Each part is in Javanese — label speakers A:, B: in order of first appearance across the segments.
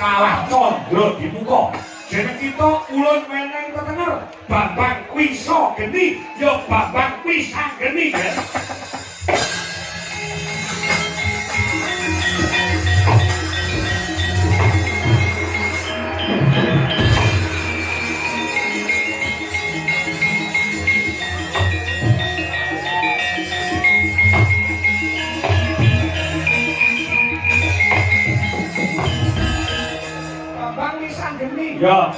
A: kalah Candra Dimuka. Jeneng kita ulun meneng ketenger Bambang Wisa Geni ya Bambang Wisanggeni ya. Ya.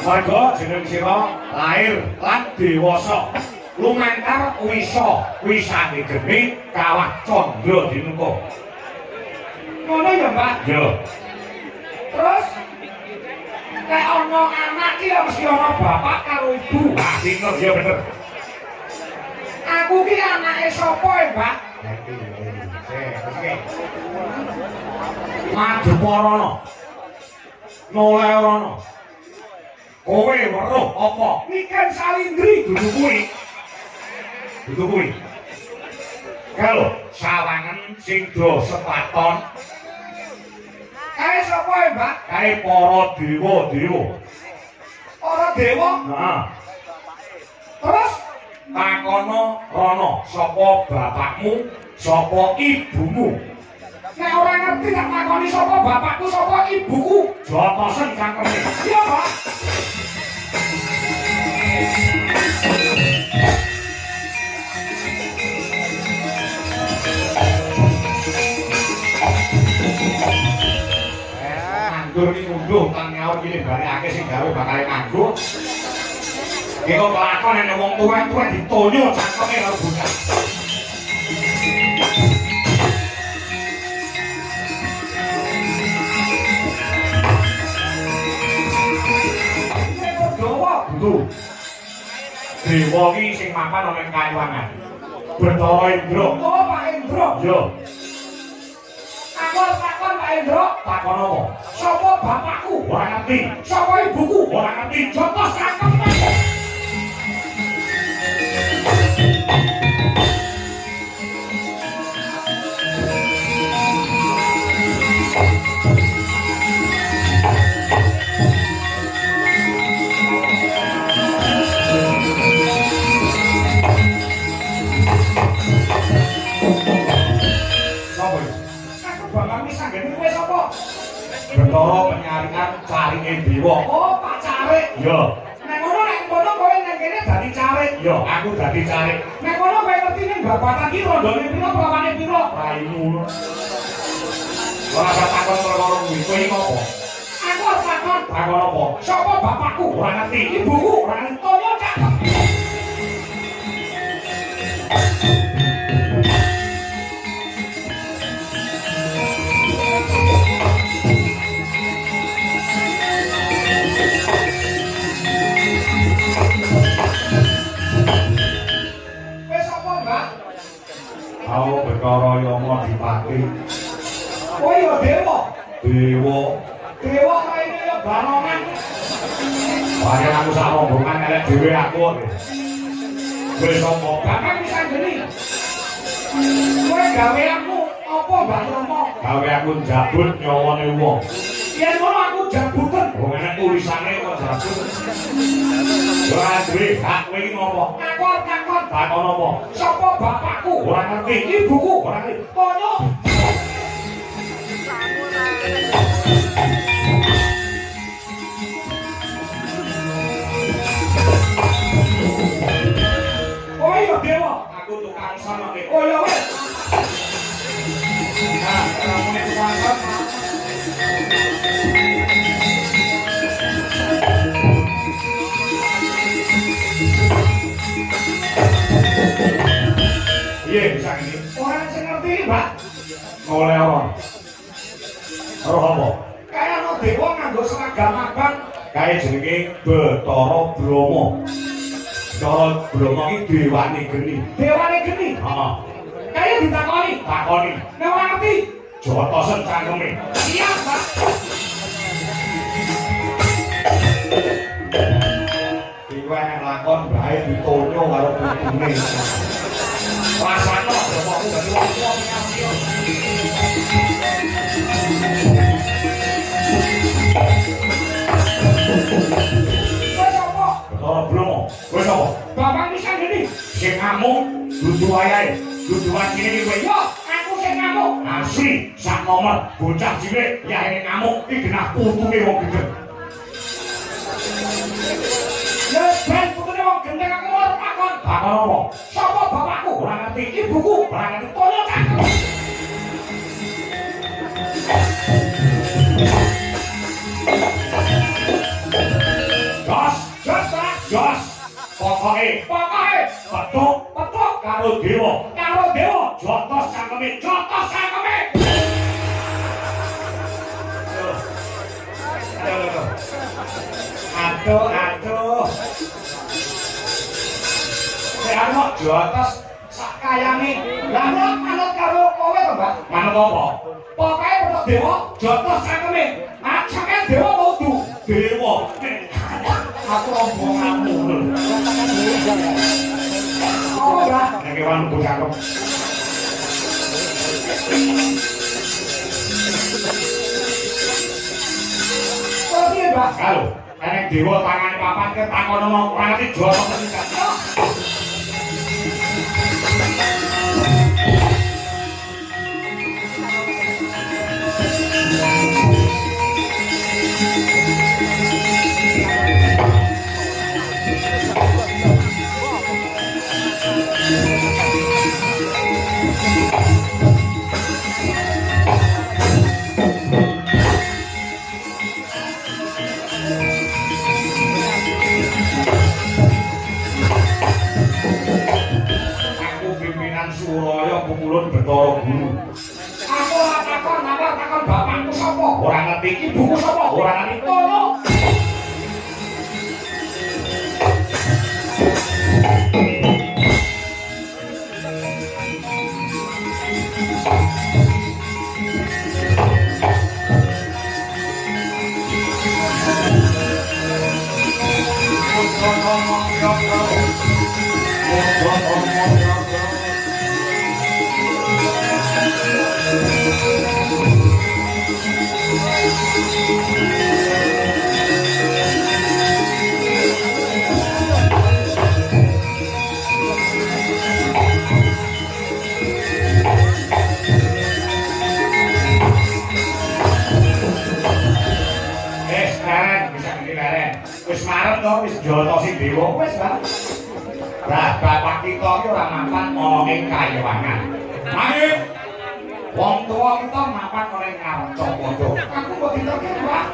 A: Warga jeneng sira lair lan dewasa. Lumantar Wisa Geni kalah Candra Dimuka. Ngono ya, Mbak? Ya. Terus nek ana anak ki ya mesti ana bapak karo ibu. Ah, bener ya bener. Aku ki anake sapa ya, Mbak? Oke. Maduparana. Nolerono. Kowe weruh apa? Niken Salindri dudu kuwi. Dudu kuwi. Kalau sawangan sing do sepaton. Kae sapa ya, Mbak? Kae para dewa-dewa. Para dewa? Heeh. Terus takono rono, sapa bapakmu, sapa ibumu? Nek ora ngerti tak takoni sapa bapakku, sapa ibuku, jotosen cangkeme. Iya, Pak. Nganggur iki ngunduh tang nyaur iki barengake sing gawe bakal nganggur. Iki kok kelakon nek wong tuwa-tuwa ditonyo cangkeme karo bocah. Dewa ki sing mapan ana ing Kayuwangan. Bathara Indra. Oh, Pak Indra. Yo. Aku takon Pak Indra, takon apa? Sapa bapakku? Ora ngerti. Sapa ibuku? Ora ngerti. Jotos cangkem. Bathara Penyarian Carike Dewa. Oh, Pak Carik. Iya. Nek ngono kowe nang kene dadi Carik. Iya, aku dadi Carik. Nek ngono kowe ngerti ning babatan iki rondone pira, prawane pira? Raimu. Ora usah takon perkara kuwi. Kowe iki apa? Aku arep takon. Takon apa? Sapa bapakku? Ora ngerti. Ibuku? Ora ngerti. Toyo cakep. Aku perkara Yama Dipati. Oh iya dewa. Dewa. Dewa raine ya barongan. Pancen aku sak rombongan elek dhewe aku. Wis sapa? Bapak bisa geni. Kowe gawe aku apa, Mbak Rama? Gawe aku jabut nyawane wong. Yen ngono aku jabuten. Wong enek tulisane kok jabut. Ora duwe hak kowe iki ngopo? Aku takon. Takon apa? Sapa bapakku? Ora ngerti. Ibuku? Ora ngerti. Konyo. Oh iya dewa. Aku tukang sono iki. Oh iya wis. Nah, kamu nek kuwasan. Iya bisa ini. Orang sing ngerti Mbak. Oleh apa? Roh apa? Kayak no dewa nganggo seragam abang. Kayak jenenge Bathara Brahma. Bathara Brahma iki dewane geni. Dewane geni? Heeh. Kayak ditakoni, takoni. Nek ora ngerti, jotosen cangkeme. Siap, Pak. Iku enek lakon bae ditonyo karo putune. Rasane bapakku dadi wong tuwa. dudu wayahe duduan kene iki kowe yo aku sing ngamuk asli sak nomor bocah cilik yahe ngamuk iki genah putuke wong gedhe ya ben putune wong gendeng aku ora takon takon apa sapa bapakku ora ngerti ibuku ora ngerti koyo cakep jos pokoke petuk karo dewa jotos cangkeme aduh nek jotos sakayane lah manut karo kowe to Mbak manut apa pokoke petuk dewa jotos cangkeme cangkeme dewa kudu dewa aku omonganmu oh ya nek kewan kudu cakep oh iya Mbak kalau nek dewa tangane papan ke takono ora ngerti jotos tenan Suraya Kumulun Bathara Guru. Aku ora takon bapakku sapa? Ora ngerti ibuku sapa? Ora ngerti kono. Wis marep to wis jotosi dewa wis Pak. Lah bapak kita iki ora mapan ana ing kayewangan. Mangke wong tuwa kita mapan ana ing ngarca padha. Aku kok diterke Pak.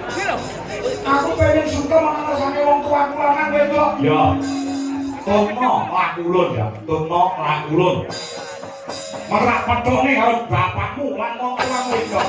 A: Aku pengen suka manasane wong tuaku lanang wedok. Ya. Tono lakulun ya. Tono lakulun. Merak pedhone karo bapakmu lan wong tuamu wedok.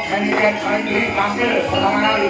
B: Kandidat kali ini tampil pertama kali.